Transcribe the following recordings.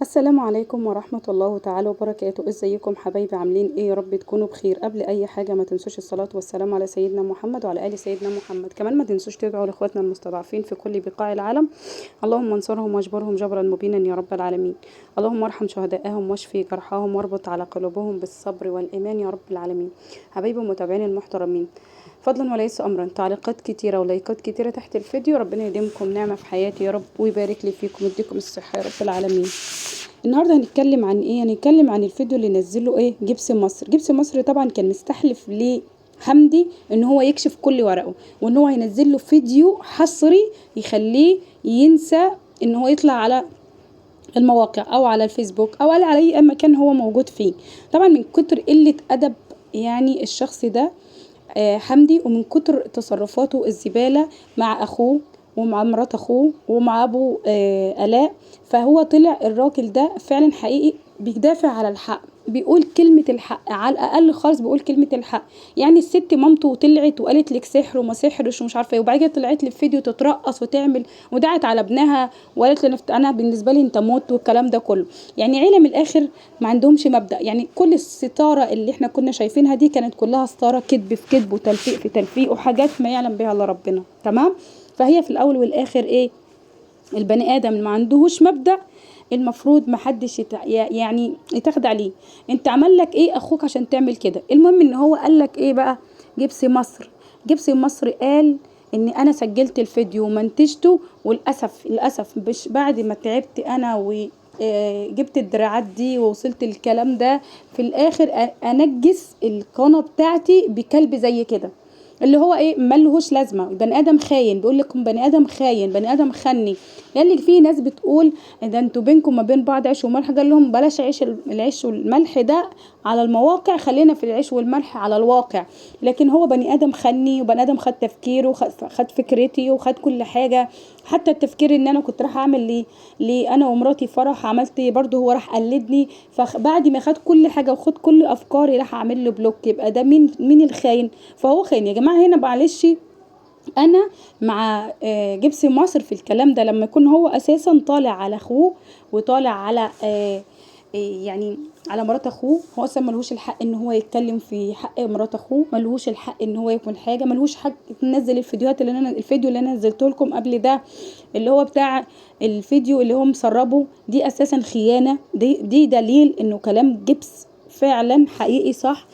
السلام عليكم ورحمة الله تعالى وبركاته. ازيكم حبايبي؟ عاملين ايه؟ يا رب تكونوا بخير. قبل اي حاجة ما تنسوش الصلاة والسلام على سيدنا محمد وعلى آل سيدنا محمد. كمان ما تنسوش تدعوا لاخواتنا المستضعفين في كل بقاع العالم. اللهم انصرهم واجبرهم جبرا مبينا يا رب العالمين. اللهم ارحم شهدائهم واشفي جرحاهم واربط على قلوبهم بالصبر والإيمان يا رب العالمين. حبايبي المتابعين المحترمين، فضلا وليس امرا، تعليقات كتيره ولايكات كتيره تحت الفيديو. ربنا يديمكم نعمه في حياتي يا رب ويبارك لي فيكم ويديكم الصحه يا رب العالمين. النهارده هنتكلم عن ايه؟ هنتكلم عن الفيديو اللي نزله جبس مصر. جبس مصر طبعا كان مستحلف لحمدي ان هو يكشف كل ورقه، وان هو هينزل له فيديو حصري يخليه ينسى ان هو يطلع على المواقع او على الفيسبوك او على اي مكان هو موجود فيه. طبعا من كتر قلة ادب يعني الشخص ده حمدي، ومن كتر تصرفاته الزبالة مع أخوه ومع مرات أخوه ومع أبو آلاء، فهو طلع الراجل ده فعلا حقيقي بيدافع على الحق، بيقول كلمة الحق، على الأقل خالص بيقول كلمة الحق. يعني الست مامته طلعت وقالت لك سحر وما سحرش ومش عارفة ايه، وبعد كده طلعت لي في فيديو تترقص وتعمل ودعت على ابنها وقالت له أنا بالنسبة لي أنت موت والكلام ده كله. يعني عيلة من الآخر ما عندهمش مبدأ. يعني كل الستارة اللي احنا كنا شايفينها دي كانت كلها ستارة كذب في كذب وتلفيق في تلفيق وحاجات ما يعلم بها الا ربنا. تمام؟ فهي في الاول والاخر ايه؟ البني ادم اللي ما عندهوش مبدأ المفروض ما حدش يعني يتاخد عليه. انت عمل لك ايه اخوك عشان تعمل كده؟ المهم ان هو قال لك ايه بقى؟ جبسي مصر. جبسي مصر قال ان انا سجلت الفيديو ومنتجته، وللاسف للاسف مش بعد ما تعبت انا و جبت الدراعات دي ووصلت الكلام ده، في الاخر انجس القناه بتاعتي بكلب زي كده، اللي هو ايه؟ ملهوش لازمه. بني ادم خاين، بيقول لكم بني ادم خاين، بني ادم خني. لان في ناس بتقول ده انتوا بينكم ما بين بعض عيش وملح، قال لهم بلاش العيش والملح ده على المواقع، خلينا في العيش والملح على الواقع. لكن هو بني ادم خني، وبني ادم خد تفكيره وخد فكرتي وخد كل حاجه. حتى التفكير ان انا كنت راح اعمل لي انا ومراتي فرح، عملت برضه هو راح قلدني. فبعد ما خد كل حاجه وخد كل افكاري راح اعمل له بلوك. يبقى ده مين الخاين؟ فهو خاين يا جماعه. هنا معلش انا مع جبسي مصر في الكلام ده، لما يكون هو اساسا طالع على اخوه وطالع على يعني على مرات اخوه. هو اصلا ملهوش الحق ان هو يتكلم في حق مرات اخوه، ملهوش الحق ان هو يكون حاجه، ملهوش حق ينزل الفيديوهات اللي انا الفيديو اللي انا نزلته لكم قبل ده، اللي هو بتاع الفيديو اللي هو مسربه. دي اساسا خيانه. دي دليل انه كلام جبس فعلا حقيقي صح،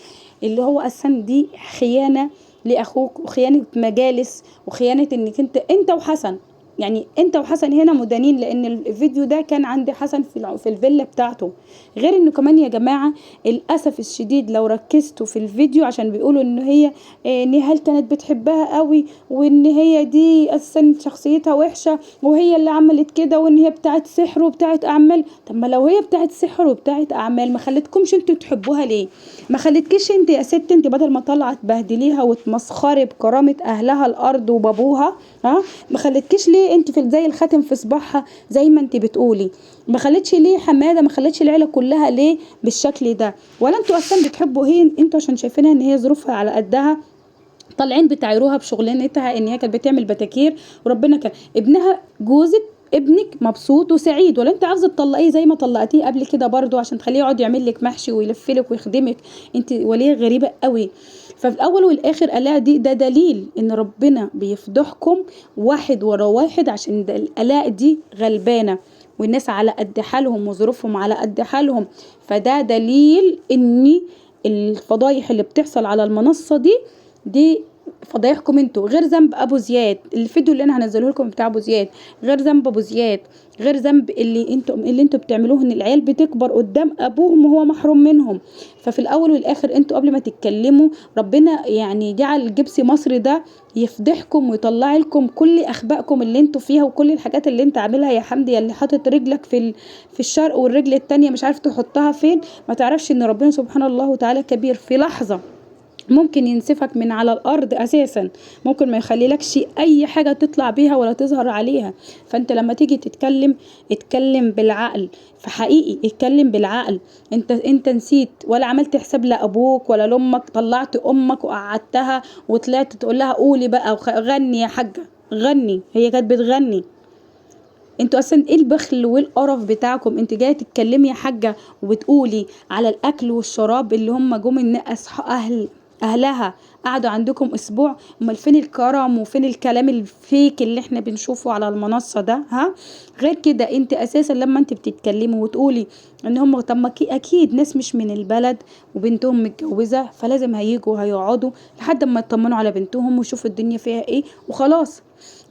اللي هو اساسا دي خيانه لاخوك، وخيانه مجالس، وخيانه انك انت وحسن. يعني انت وحسن هنا مدانين، لان الفيديو ده كان عند حسن في الفيلا بتاعته. غير انه كمان يا جماعه الاسف الشديد لو ركزتوا في الفيديو، عشان بيقولوا ان هي نهال كانت بتحبها قوي، وان هي دي اساسا شخصيتها وحشه، وهي اللي عملت كده، وان هي بتاعت سحر وبتاعت اعمال. طب ما لو هي بتاعت سحر وبتاعت اعمال، ما خلتكمش انتوا تحبوها ليه؟ ما خلتكيش انت يا ست، انت بدل ما طلعت تبهدليها وتمسخري بكرامه اهلها الارض وبابوها، ها؟ ما خلتكيش ليه انت في زي الخاتم في صباحها زي ما انت بتقولي؟ ما خلتش ليه حماده؟ ما خلتش العيله كلها ليه بالشكل ده؟ ولا انتوا اصلا بتحبوا هي؟ انتوا عشان شايفينها ان هي ظروفها على قدها طالعين بتعيروها بشغلانتها ان هي كانت بتعمل بتاكير، وربنا كان ابنها جوزك ابنك مبسوط وسعيد، ولا انت عاوزه تطلقيه زي ما طلقتيه قبل كده برضو عشان تخليه يقعد يعمل لك محشي ويلفلك ويخدمك؟ انت وليه غريبه قوي. ففي الاول والاخر الاء دي ده دليل ان ربنا بيفضحكم واحد ورا واحد، عشان الاء دي غلبانه والناس على قد حالهم وظروفهم على قد حالهم. فده دليل ان الفضايح اللي بتحصل على المنصه دي فضايحكم انتوا، غير ذنب ابو زياد. الفيديو اللي انا هنزله لكم بتاع ابو زياد غير ذنب ابو زياد، غير ذنب اللي انتوا بتعملوه، ان العيال بتكبر قدام ابوهم وهو محروم منهم. ففي الاول والاخر انتوا قبل ما تتكلموا ربنا يعني جعل جبسي مصر ده يفضحكم ويطلع لكم كل اخبائكم اللي انتوا فيها، وكل الحاجات اللي انت عاملها يا حمدي، اللي حاطط رجلك في الشرق والرجل التانية مش عارف تحطها فين. ما تعرفش ان ربنا سبحانه الله وتعالى كبير؟ في لحظة ممكن ينسفك من على الارض اساسا، ممكن ما يخلي لكش اي حاجه تطلع بيها ولا تظهر عليها. فانت لما تيجي تتكلم اتكلم بالعقل. فحقيقي اتكلم بالعقل. انت نسيت ولا عملت حساب لابوك ولا لامك؟ طلعت امك وقعدتها وطلعت تقول لها قولي بقى غني يا حاجه غني، هي كانت بتغني. انتوا اصلا ايه البخل والقرف بتاعكم؟ انت جايه تتكلمي يا حاجه وبتقولي على الاكل والشراب اللي هم جم الناس اهلها قعدوا عندكم اسبوع. امال فين الكرم وفين الكلام الفيك اللي احنا بنشوفه على المنصه ده؟ ها، غير كده انت اساسا لما انت بتتكلمي وتقولي ان هم، طب ما اكيد ناس مش من البلد وبنتهم متجوزه فلازم هيجوا هيقعدوا لحد ما يطمنوا على بنتهم ويشوفوا الدنيا فيها ايه وخلاص.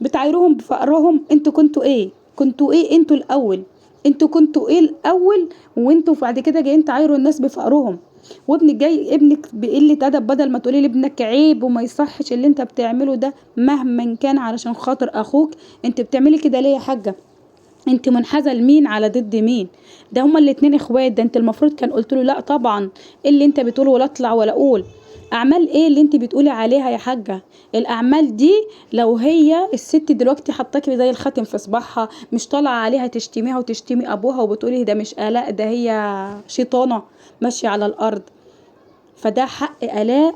بتعايروهم بفقرهم. انتوا كنتوا ايه؟ كنتوا ايه انتوا الاول؟ انتوا كنتوا ايه الاول؟ وانتوا بعد كده جايين تعايروا الناس بفقرهم. وابنك جاي ابنك بقلة ادب، بدل ما تقولي لابنك عيب وما يصحش اللي انت بتعمله ده مهما كان علشان خاطر اخوك. انت بتعملي كده ليه يا حاجة؟ انت منحازه لمين؟ على ضد مين؟ ده هما الاتنين اخوات. ده انت المفروض كان قلت له لا طبعا. ايه اللي انت بتقوله؟ ولا اطلع ولا اقول اعمال ايه اللي انت بتقولي عليها يا حاجه؟ الاعمال دي لو هي الست دلوقتي حطاكي زي الخاتم في صباعها، مش طالعه عليها تشتميها وتشتمي ابوها وبتقولي ده مش الاء، ده هي شيطانه ماشيه على الارض. فده حق الاء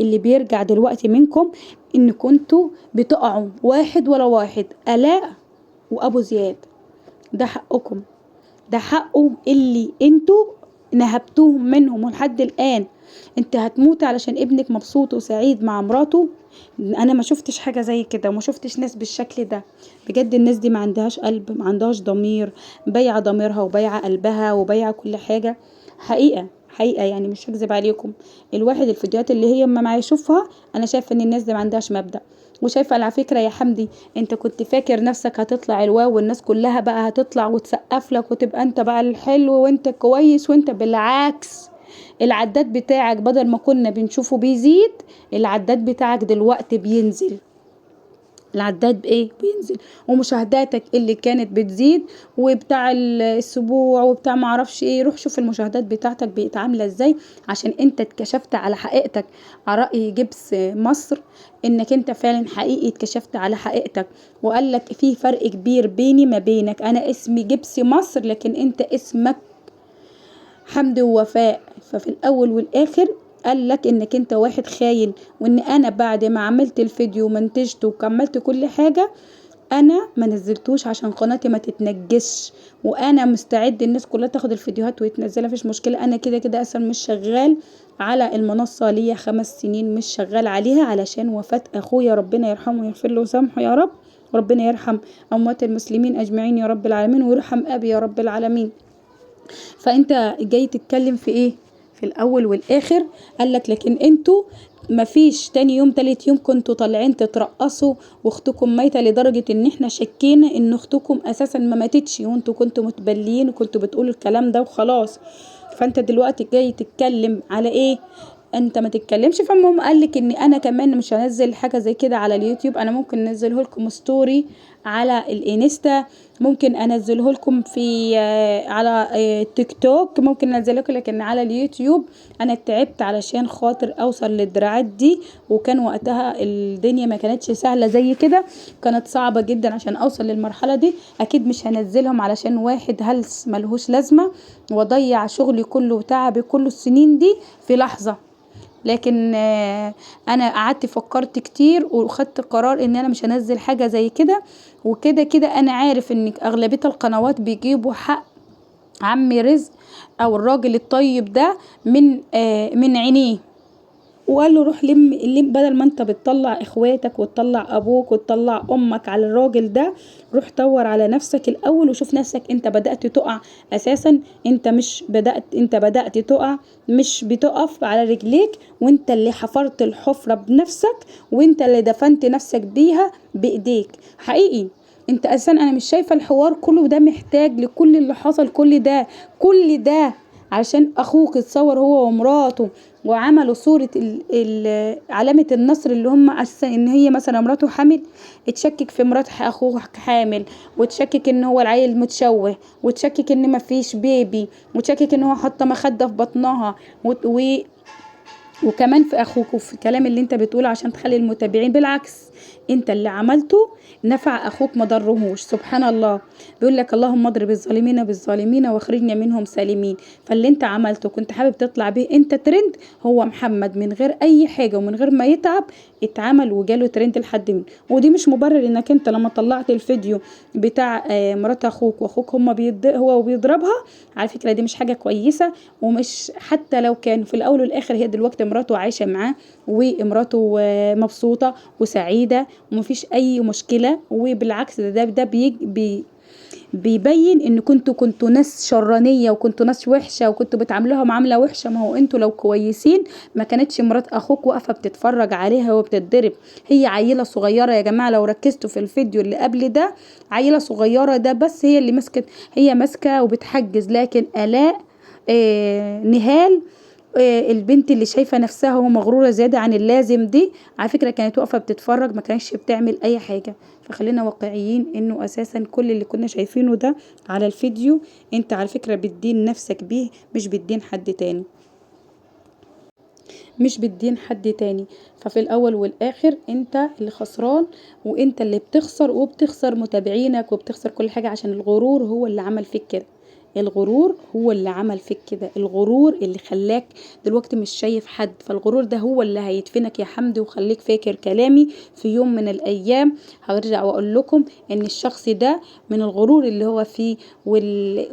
اللي بيرجع دلوقتي منكم، ان كنتوا بتقعوا واحد ورا واحد، الاء وابو زياد. ده حقكم، ده حقه اللي انتوا نهبتوهم منهم. ولحد الآن انت هتموت علشان ابنك مبسوط وسعيد مع مراته. انا ما شفتش حاجة زي كده وما شفتش ناس بالشكل ده. بجد الناس دي ما عندهاش قلب، ما عندهاش ضمير، بايعة ضميرها وبايعة قلبها وبايعة كل حاجة. حقيقة حقيقة يعني مش هكذب عليكم. الواحد الفيديوهات اللي هي ما يشوفها انا شايفة ان الناس دي ما عندهاش مبدأ. وشايفة على فكرة يا حمدي، انت كنت فاكر نفسك هتطلع الواو والناس كلها بقى هتطلع وتسقف لك وتبقى انت بقى الحلو وانت كويس، وانت بالعكس العداد بتاعك بدل ما كنا بنشوفه بيزيد، العداد بتاعك دلوقتي بينزل. العداد بايه؟ بينزل. ومشاهداتك اللي كانت بتزيد وبتاع الاسبوع وبتاع معرفش ايه، روح شوف المشاهدات بتاعتك بقت عامله ازاي، عشان انت اتكشفت على حقيقتك. على رأي جبس مصر، انك انت فعلا حقيقي اتكشفت على حقيقتك. وقال لك في فرق كبير بيني ما بينك، انا اسمي جبس مصر لكن انت اسمك حمد ووفاء. ففي الاول والاخر قال لك انك انت واحد خاين، وان انا بعد ما عملت الفيديو ومنتجته وكملت كل حاجة انا ما نزلتوش عشان قناتي ما تتنجسش. وانا مستعد الناس كلها تاخد الفيديوهات وتنزلها، مفيش مشكلة. انا كده كده اصلا مش شغال على المنصة ليا 5 سنين مش شغال عليها علشان وفاة اخويا، ربنا يرحمه ويغفر له ويسامحه يا رب. وربنا يرحم اموات المسلمين اجمعين يا رب العالمين، ويرحم ابي يا رب العالمين. فانت جاي تتكلم في ايه؟ في الاول والاخر قالك لكن انتوا مفيش تاني يوم تالت يوم كنتوا طالعين تترقصوا واختكم ميتة، لدرجة ان احنا شكينا ان اختكم اساسا ما ماتتش، وانتوا كنتوا متبليين وكنتوا بتقولوا الكلام ده وخلاص. فانت دلوقتي جاي تتكلم على ايه؟ انت ما تتكلمش. فالمهم قالك ان انا كمان مش هنزل حاجة زي كده على اليوتيوب، انا ممكن انزله لكم ستوري على الانستا، ممكن انزله لكم في على تيك توك، ممكن انزله لكم، لكن على اليوتيوب انا تعبت علشان خاطر اوصل للدراعات دي. وكان وقتها الدنيا ما كانتش سهلة زي كده، كانت صعبة جدا عشان اوصل للمرحلة دي. اكيد مش هنزلهم علشان واحد هلس ملهوش لازمة واضيع شغلي كله وتعبي كله السنين دي في لحظة. لكن انا قعدت فكرت كتير وخدت قرار ان انا مش هنزل حاجة زي كده. وكده كده انا عارف ان اغلبية القنوات بيجيبوا حق عمي رزق او الراجل الطيب ده من عينيه. وقال له روح لم بدل ما انت بتطلع اخواتك وتطلع ابوك وتطلع امك على الراجل ده، روح دور على نفسك الاول وشوف نفسك. انت بدأت تقع اساسا، انت مش بدأت، انت بدأت تقع مش بتقف على رجليك، وانت اللي حفرت الحفرة بنفسك، وانت اللي دفنت نفسك بيها بايديك حقيقي. انت اساسا انا مش شايفة الحوار كله ده محتاج لكل اللي حصل كل ده. كل ده عشان اخوك اتصور هو ومراته وعملوا صورة علامة النصر اللي هم اساسا ان هي مثلا مراته حامل، اتشكك في مرات اخوه حامل، وتشكك ان هو العيل متشوه، وتشكك ان مفيش بيبي، وتشكك ان هو حاطه مخدة في بطنها وكمان في اخوك وفي الكلام اللي انت بتقوله عشان تخلي المتابعين، بالعكس انت اللي عملته نفع اخوك ما ضرهوش. سبحان الله، بيقول لك اللهم اضرب الظالمين بالظالمين واخرجنا منهم سالمين. فاللي انت عملته كنت حابب تطلع بيه انت ترند، هو محمد من غير اي حاجه ومن غير ما يتعب اتعمل وجاله ترند لحد منه. ودي مش مبرر انك انت لما طلعت الفيديو بتاع مرات اخوك واخوك هو وبيضربها. على فكره دي مش حاجه كويسه، ومش حتى لو كان في الاول والاخر هي دلوقتي مراته عايشه معاه ومراته مبسوطه وسعيده ومفيش اي مشكله. وبالعكس ده بيبين ان كنتوا ناس شرانيه وكنتوا ناس وحشه وكنتوا بتعاملوها معامله وحشه. ما هو انتوا لو كويسين ما كانتش مرات اخوك واقفه بتتفرج عليها وبتتضرب. هي عيله صغيره يا جماعه، لو ركزتوا في الفيديو اللي قبل ده عيله صغيره ده بس هي اللي مسكت، هي ماسكه وبتحجز. لكن الاء نهال البنت اللي شايفه نفسها ومغروره زياده عن اللازم دي، على فكره كانت واقفه بتتفرج، ما كانتش بتعمل اي حاجه. فخلينا واقعيين انه اساسا كل اللي كنا شايفينه ده على الفيديو انت على فكره بتدين نفسك بيه، مش بتدين حد تاني، مش بتدين حد تاني. ففي الاول والاخر انت اللي خسران، وانت اللي بتخسر وبتخسر متابعينك وبتخسر كل حاجه، عشان الغرور هو اللي عمل فيك كده. الغرور هو اللي عمل فيك كده، الغرور اللي خلاك دلوقتي مش شايف حد. فالغرور ده هو اللي هيدفنك يا حمدي. وخليك فاكر كلامي في يوم من الايام هرجع واقول لكم ان الشخص ده من الغرور اللي هو فيه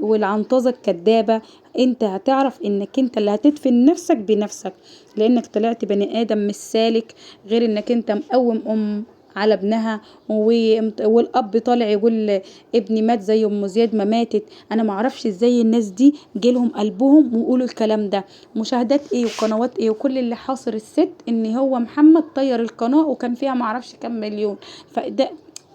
والعنطزة الكدابة، انت هتعرف انك انت اللي هتدفن نفسك بنفسك، لانك طلعت بني ادم مش سالك. غير انك انت مقوم على ابنها والاب طالع يقول ابني مات زي ام زياد ما ماتت. انا ما اعرفش ازاي الناس دي جيلهم قلبهم ويقولوا الكلام ده. مشاهدات ايه وقنوات ايه، وكل اللي حاصر الست ان هو محمد طير القناه وكان فيها ما اعرفش كام مليون. فده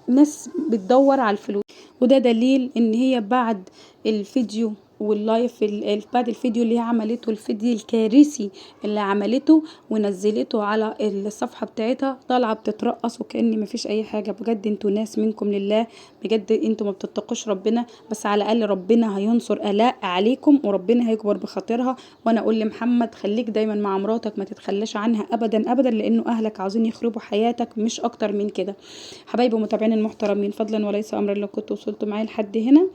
ناس بتدور على الفلوس، وده دليل ان هي بعد الفيديو واللايف بعد الفيديو اللي هي عملته، الفيديو الكارثي اللي عملته ونزلته على الصفحة بتاعتها، طالعة بتترقص وكأن مفيش اي حاجة. بجد انتوا ناس منكم لله، بجد انتوا ما بتتقوش ربنا. بس على الاقل ربنا هينصر الاء عليكم وربنا هيكبر بخاطرها. وانا اقول لمحمد خليك دايما مع مراتك، ما تتخلاش عنها ابدا ابدا، لانه اهلك عاوزين يخربوا حياتك مش اكتر من كده. حبايبي ومتابعين المحترمين، فضلا وليس امرا لو كنتوا وصلتوا معايا لحد هنا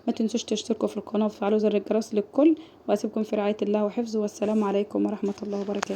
ما تنسوش تشتركوا في القناة وتفعلوا زر الجرس للكل. واسيبكم في رعاية الله وحفظه، والسلام عليكم ورحمة الله وبركاته.